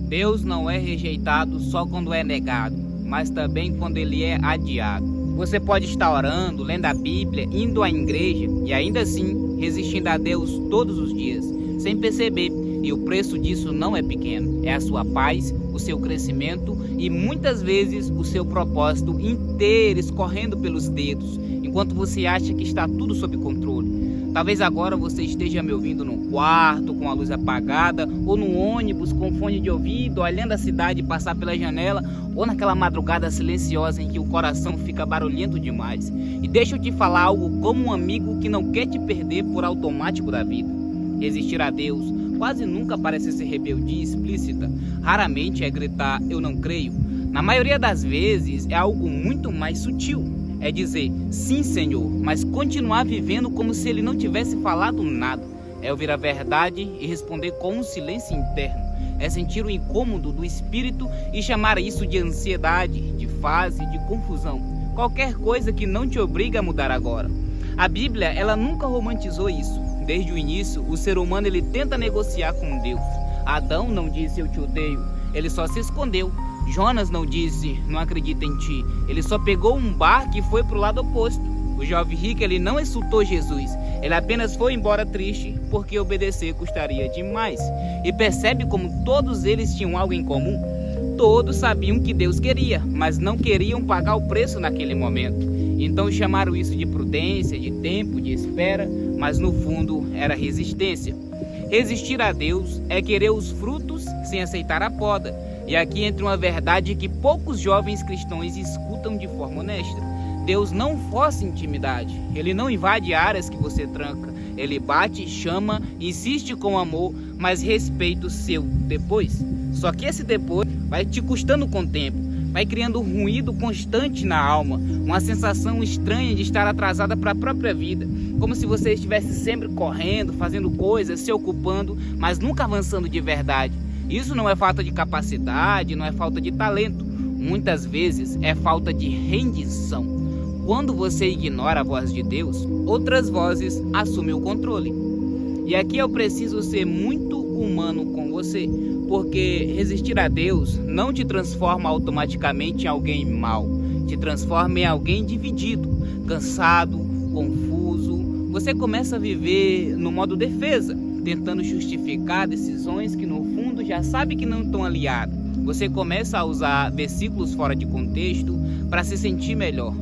Deus não é rejeitado só quando é negado, mas também quando ele é adiado. Você pode estar orando, lendo a Bíblia, indo à igreja e ainda assim resistindo a Deus todos os dias, sem perceber. E o preço disso não é pequeno, é a sua paz, o seu crescimento e muitas vezes o seu propósito inteiro escorrendo pelos dedos, enquanto você acha que está tudo sob controle. Talvez agora você esteja me ouvindo no quarto, com a luz apagada, ou no ônibus com fone de ouvido, olhando a cidade passar pela janela, ou naquela madrugada silenciosa em que o coração fica barulhento demais. E deixa eu te falar algo como um amigo que não quer te perder por automático da vida. Resistir a Deus quase nunca parece ser rebeldia explícita, raramente é gritar eu não creio. Na maioria das vezes é algo muito mais sutil. É dizer, sim Senhor, mas continuar vivendo como se ele não tivesse falado nada. É ouvir a verdade e responder com um silêncio interno. É sentir o incômodo do espírito e chamar isso de ansiedade, de fase, de confusão. Qualquer coisa que não te obriga a mudar agora. A Bíblia, ela nunca romantizou isso. Desde o início, o ser humano ele tenta negociar com Deus. Adão não disse eu te odeio, ele só se escondeu. Jonas não disse, não acredito em ti. Ele só pegou um barco e foi para o lado oposto. O jovem rico, ele não insultou Jesus. Ele apenas foi embora triste, porque obedecer custaria demais. E percebe como todos eles tinham algo em comum? Todos sabiam que Deus queria, mas não queriam pagar o preço naquele momento. Então chamaram isso de prudência, de tempo, de espera, mas no fundo era resistência. Resistir a Deus é querer os frutos sem aceitar a poda. E aqui entra uma verdade que poucos jovens cristãos escutam de forma honesta. Deus não força intimidade, Ele não invade áreas que você tranca. Ele bate, chama, insiste com amor, mas respeita o seu depois. Só que esse depois vai te custando com o tempo, vai criando um ruído constante na alma, uma sensação estranha de estar atrasada para a própria vida, como se você estivesse sempre correndo, fazendo coisas, se ocupando, mas nunca avançando de verdade. Isso não é falta de capacidade, não é falta de talento. Muitas vezes é falta de rendição. Quando você ignora a voz de Deus, outras vozes assumem o controle. E aqui eu preciso ser muito humano com você, porque resistir a Deus não te transforma automaticamente em alguém mau. Te transforma em alguém dividido, cansado, confuso. Você começa a viver no modo defesa, tentando justificar decisões que no fundo já sabe que não estão aliadas. Você começa a usar versículos fora de contexto para se sentir melhor.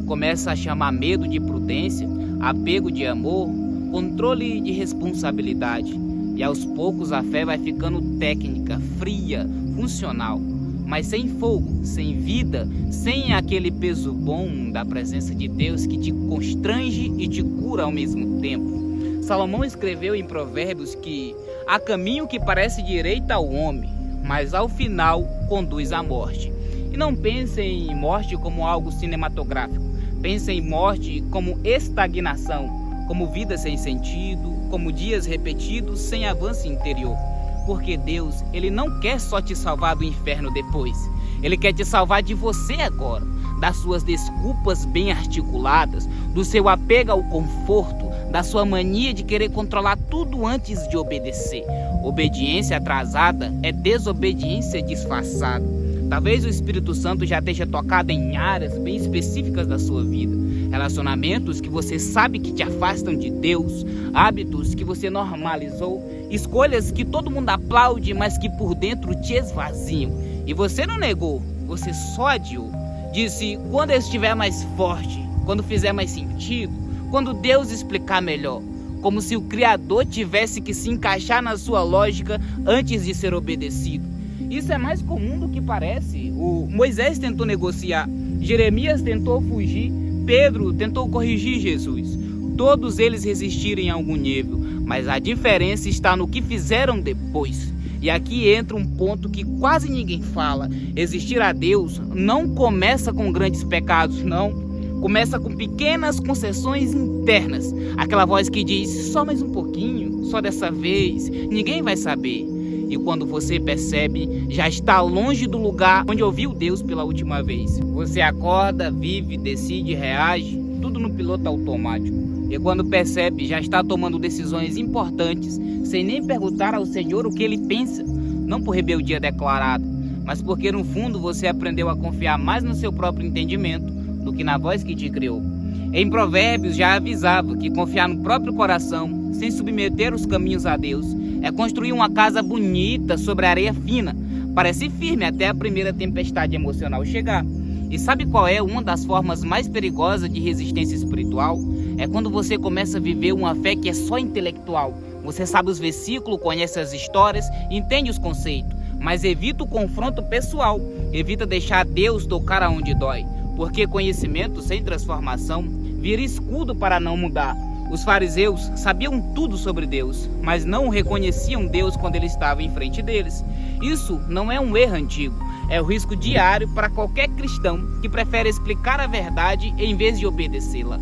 Começa a chamar medo de prudência, apego de amor, controle de responsabilidade. E aos poucos a fé vai ficando técnica, fria, funcional, mas sem fogo, sem vida, sem aquele peso bom da presença de Deus que te constrange e te cura ao mesmo tempo. Salomão escreveu em Provérbios que há caminho que parece direito ao homem, mas ao final conduz à morte. E não pense em morte como algo cinematográfico. Pense em morte como estagnação, como vida sem sentido, como dias repetidos sem avanço interior. Porque Deus, Ele não quer só te salvar do inferno depois. Ele quer te salvar de você agora, das suas desculpas bem articuladas, do seu apego ao conforto, da sua mania de querer controlar tudo antes de obedecer. Obediência atrasada é desobediência disfarçada. Talvez o Espírito Santo já esteja tocado em áreas bem específicas da sua vida. Relacionamentos que você sabe que te afastam de Deus, hábitos que você normalizou, escolhas que todo mundo aplaude, mas que por dentro te esvaziam. E você não negou, você só adiou. Disse, quando eu estiver mais forte, quando fizer mais sentido, quando Deus explicar melhor. Como se o Criador tivesse que se encaixar na sua lógica antes de ser obedecido. Isso é mais comum do que parece. O Moisés tentou negociar, Jeremias tentou fugir, Pedro tentou corrigir Jesus. Todos eles resistiram em algum nível, mas a diferença está no que fizeram depois. E aqui entra um ponto que quase ninguém fala. Resistir a Deus não começa com grandes pecados, não. Começa com pequenas concessões internas. Aquela voz que diz, só mais um pouquinho, só dessa vez, ninguém vai saber. E quando você percebe, já está longe do lugar onde ouviu Deus pela última vez. Você acorda, vive, decide, reage, tudo no piloto automático. E quando percebe, já está tomando decisões importantes, sem nem perguntar ao Senhor o que Ele pensa. não por rebeldia declarada, mas porque no fundo você aprendeu a confiar mais no seu próprio entendimento do que na voz que te criou. Em Provérbios já avisava que confiar no próprio coração, sem submeter os caminhos a Deus, é construir uma casa bonita sobre areia fina. Parece firme até a primeira tempestade emocional chegar. E sabe qual é uma das formas mais perigosas de resistência espiritual? É quando você começa a viver uma fé que é só intelectual. Você sabe os versículos, conhece as histórias, entende os conceitos, mas evita o confronto pessoal, evita deixar Deus tocar aonde dói, porque conhecimento sem transformação vira escudo para não mudar. Os fariseus sabiam tudo sobre Deus, mas não reconheciam Deus quando ele estava em frente deles. Isso não é um erro antigo, é o risco diário para qualquer cristão que prefere explicar a verdade em vez de obedecê-la.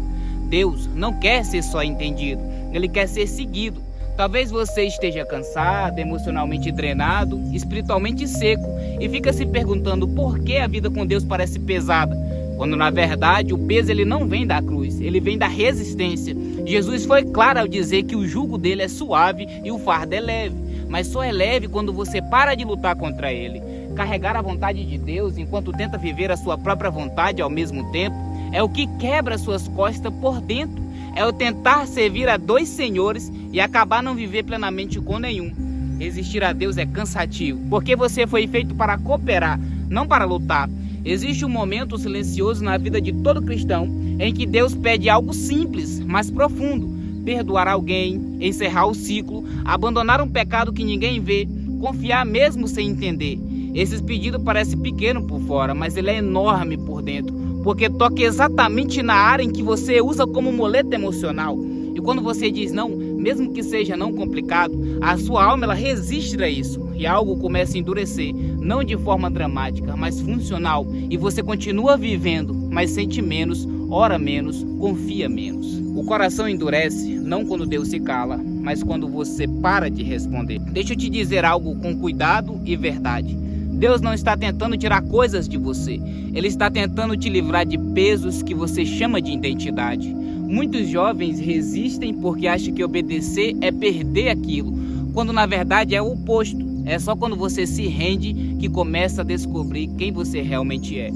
Deus não quer ser só entendido, ele quer ser seguido. Talvez você esteja cansado, emocionalmente drenado, espiritualmente seco e fica se perguntando por que a vida com Deus parece pesada, quando na verdade o peso ele não vem da cruz, ele vem da resistência. Jesus foi claro ao dizer que o jugo dele é suave e o fardo é leve, mas só é leve quando você para de lutar contra ele. Carregar a vontade de Deus enquanto tenta viver a sua própria vontade ao mesmo tempo é o que quebra suas costas por dentro. É o tentar servir a dois senhores e acabar não viver plenamente com nenhum. Resistir a Deus é cansativo, porque você foi feito para cooperar, não para lutar. Existe um momento silencioso na vida de todo cristão em que Deus pede algo simples, mas profundo: perdoar alguém, encerrar o ciclo, abandonar um pecado que ninguém vê, confiar mesmo sem entender. Esse pedido parece pequeno por fora, mas ele é enorme por dentro, porque toca exatamente na área em que você usa como muleta emocional. E quando você diz não, mesmo que seja não complicado, a sua alma ela resiste a isso e algo começa a endurecer, não de forma dramática, mas funcional, e você continua vivendo, mas sente menos, ora menos, confia menos. O coração endurece não quando Deus se cala, mas quando você para de responder. Deixa eu te dizer algo com cuidado e verdade. Deus não está tentando tirar coisas de você. Ele está tentando te livrar de pesos que você chama de identidade. Muitos jovens resistem porque acham que obedecer é perder aquilo, quando na verdade é o oposto. É só quando você se rende que começa a descobrir quem você realmente é.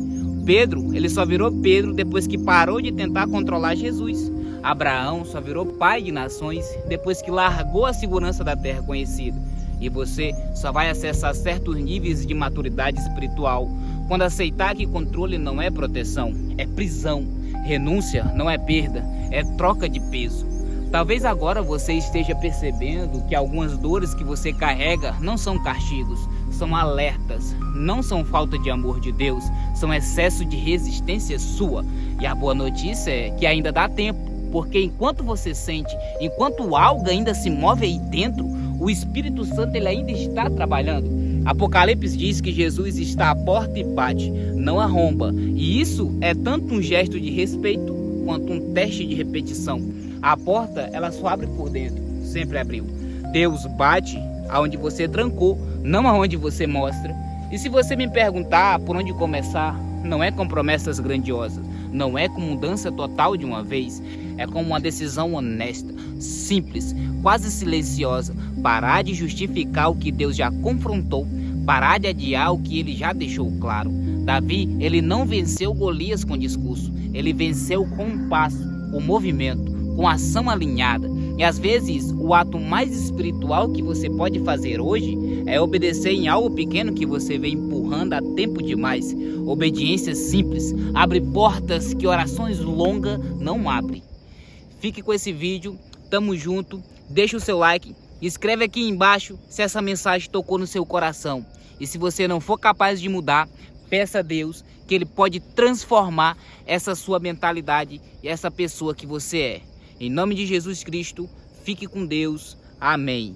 Pedro, ele só virou Pedro depois que parou de tentar controlar Jesus. Abraão só virou pai de nações depois que largou a segurança da terra conhecida. E você só vai acessar certos níveis de maturidade espiritual quando aceitar que controle não é proteção, é prisão. Renúncia não é perda, é troca de peso. Talvez agora você esteja percebendo que algumas dores que você carrega não são castigos, são alertas. Não são falta de amor de Deus, são excesso de resistência sua. E a boa notícia é que ainda dá tempo, porque enquanto você sente, enquanto algo ainda se move aí dentro, o Espírito Santo ele ainda está trabalhando. Apocalipse diz que Jesus está à porta e bate, não arromba. E isso é tanto um gesto de respeito quanto um teste de repetição. A porta ela só abre por dentro, sempre abriu. Deus bate aonde você trancou, não aonde você mostra. E se você me perguntar por onde começar, não é com promessas grandiosas, não é com mudança total de uma vez, é com uma decisão honesta, simples, quase silenciosa. Parar de justificar o que Deus já confrontou, parar de adiar o que ele já deixou claro. Davi, ele não venceu Golias com discurso, ele venceu com um passo, com movimento, com ação alinhada. E às vezes o ato mais espiritual que você pode fazer hoje é obedecer em algo pequeno que você vem empurrando há tempo demais. Obediência simples abre portas que orações longas não abrem. Fique com esse vídeo, tamo junto, deixa o seu like, escreve aqui embaixo se essa mensagem tocou no seu coração. E se você não for capaz de mudar, peça a Deus que Ele pode transformar essa sua mentalidade e essa pessoa que você é. Em nome de Jesus Cristo, fique com Deus. Amém.